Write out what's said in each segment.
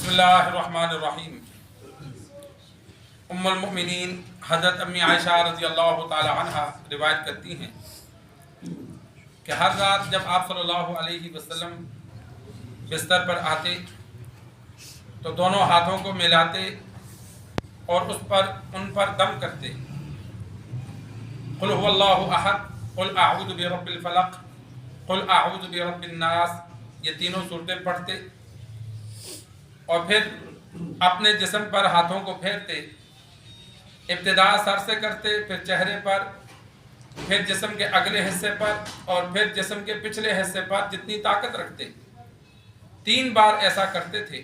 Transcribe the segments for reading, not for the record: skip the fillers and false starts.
بسم اللہ الرحمن الرحیم۔ ام المؤمنین حضرت امی عائشہ رضی اللہ تعالی عنہ روایت کرتی ہیں کہ ہر رات جب آپ صلی اللہ علیہ وسلم بستر پر آتے تو دونوں ہاتھوں کو ملاتے اور ان پر دم کرتے۔ قل هو اللہ احد، قل اعوذ برب الفلق، قل اعوذ برب الناس، یہ تینوں صورتیں پڑھتے اور پھر اپنے جسم پر ہاتھوں کو پھیرتے۔ ابتدا سر سے کرتے، پھر چہرے پر، پھر جسم کے اگلے حصے پر اور پھر جسم کے پچھلے حصے پر جتنی طاقت رکھتے۔ 3 بار ایسا کرتے تھے۔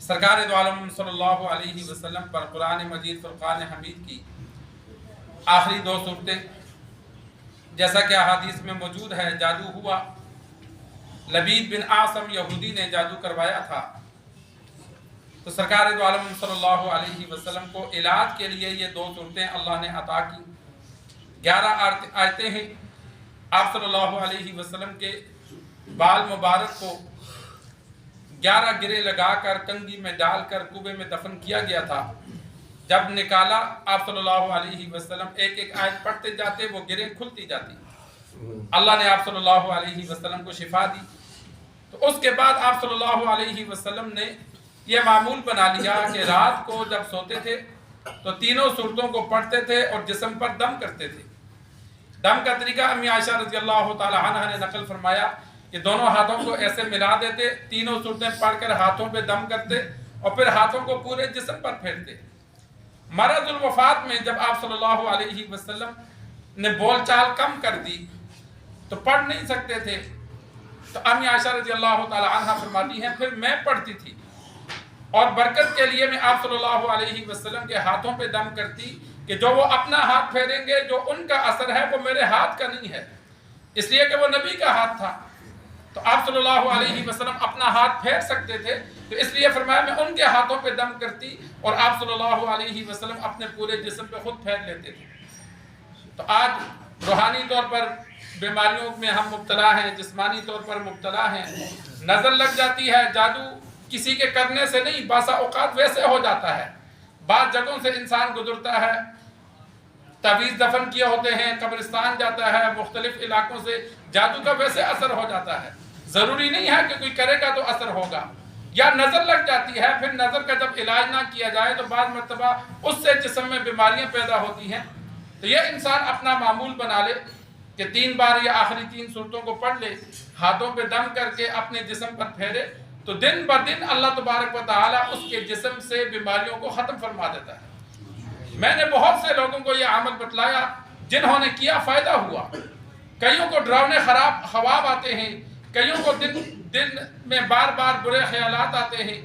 سرکار دو عالم صلی اللہ علیہ وسلم پر قرآن مجید فرقان حمید کی آخری 2 صورتیں، جیسا کہ احادیث میں موجود ہے، جادو ہوا۔ لبید بن عاصم یہودی نے جادو کروایا تھا، تو سرکار دو عالم صلی اللہ علیہ وسلم کو علاج کے لیے یہ 2 صورتیں اللہ نے عطا کی۔ 11 آیتیں ہیں۔ آپ صلی اللہ علیہ وسلم کے بال مبارک کو 11 گرے لگا کر کنگھی میں ڈال کر کنویں میں دفن کیا گیا تھا۔ جب نکالا آپ صلی اللہ علیہ وسلم ایک آیت پڑھتے جاتے، وہ گریں کھلتی جاتی۔ اللہ نے آپ صلی اللہ علیہ وسلم کو شفا دی۔ تو اس کے بعد آپ صلی اللہ علیہ وسلم نے یہ معمول بنا لیا کہ رات کو جب سوتے تھے تو تینوں صورتوں کو پڑھتے تھے اور جسم پر دم کرتے تھے۔ دم کا طریقہ امی عائشہ رضی اللہ تعالی عنہ نے نقل فرمایا کہ دونوں ہاتھوں کو ایسے ملا دیتے، تینوں صورتیں پڑھ کر ہاتھوں پہ دم کرتے اور پھر ہاتھوں کو پورے جسم پر پھیرتے۔ مرض الوفات میں جب آپ صلی اللہ علیہ وسلم نے بول چال کم کر دی تو پڑھ نہیں سکتے تھے، تو امی عائشہ رضی اللہ تعالی عنہ فرماتی ہیں پھر میں پڑھتی تھی اور برکت کے لیے میں آپ صلی اللہ علیہ وسلم کے ہاتھوں پہ دم کرتی کہ جو وہ اپنا ہاتھ پھیریں گے، جو ان کا اثر ہے وہ میرے ہاتھ کا نہیں ہے، اس لیے کہ وہ نبی کا ہاتھ تھا۔ تو آپ صلی اللہ علیہ وسلم اپنا ہاتھ پھیر سکتے تھے، تو اس لیے فرمایا میں ان کے ہاتھوں پہ دم کرتی اور آپ صلی اللہ علیہ وسلم اپنے پورے جسم پہ خود پھیر لیتے تھے۔ تو آج روحانی طور پر بیماریوں میں ہم مبتلا ہیں، جسمانی طور پر مبتلا ہیں، نظر لگ جاتی ہے، جادو کسی کے کرنے سے نہیں، بعض اوقات ویسے ہو جاتا ہے۔ بعض جگہوں سے انسان گزرتا ہے، تعویذ دفن کیے ہوتے ہیں، قبرستان جاتا ہے، مختلف علاقوں سے جادو کا ویسے اثر ہو جاتا ہے۔ ضروری نہیں ہے کہ کوئی کرے گا تو اثر ہوگا، یا نظر لگ جاتی ہے، پھر نظر کا جب علاج نہ کیا جائے تو بعض مرتبہ اس سے جسم میں بیماریاں پیدا ہوتی ہیں۔ تو یہ انسان اپنا معمول بنا لے کہ 3 بار یا آخری 3 صورتوں کو پڑھ لے، ہاتھوں پہ دم کر کے اپنے جسم پر پھیرے، تو دن بدن اللہ تبارک و تعالی اس کے جسم سے بیماریوں کو ختم فرما دیتا ہے۔ میں نے بہت سے لوگوں کو یہ عمل بتلایا جنہوں نے کیا، فائدہ ہوا۔ کئیوں کو ڈراؤنے خراب خواب آتے ہیں، کئیوں کو دن میں بار بار برے خیالات آتے ہیں،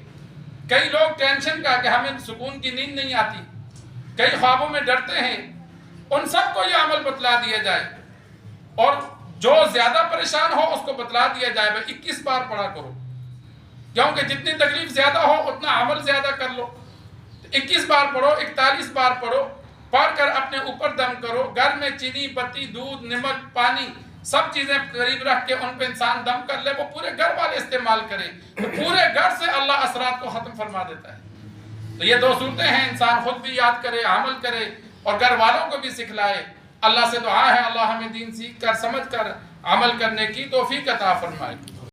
کئی لوگ ٹینشن کا کہ ہمیں سکون کی نیند نہیں آتی، کئی خوابوں میں ڈرتے ہیں، ان سب کو یہ عمل بتلا دیا جائے اور جو زیادہ پریشان ہو اس کو بتلا دیا جائے، 21 بار پڑھا کرو، کیونکہ جتنی تکلیف زیادہ ہو اتنا عمل زیادہ کر لو۔ 21 بار پڑھو، 41 بار پڑھو، پڑھ کر اپنے اوپر دم کرو۔ گھر میں چینی، بتی، دودھ، نمک، پانی سب چیزیں قریب رکھ کے ان پہ انسان دم کر لے، وہ پورے گھر والے استعمال کریں تو پورے گھر سے اللہ اثرات کو ختم فرما دیتا ہے۔ تو یہ 2 صورتیں ہیں، انسان خود بھی یاد کرے، عمل کرے اور گھر والوں کو بھی سکھلائے۔ اللہ سے دعا ہے اللہ ہمیں دین سیکھ کر، سمجھ کر عمل کرنے کی توفیق عطا فرمائے۔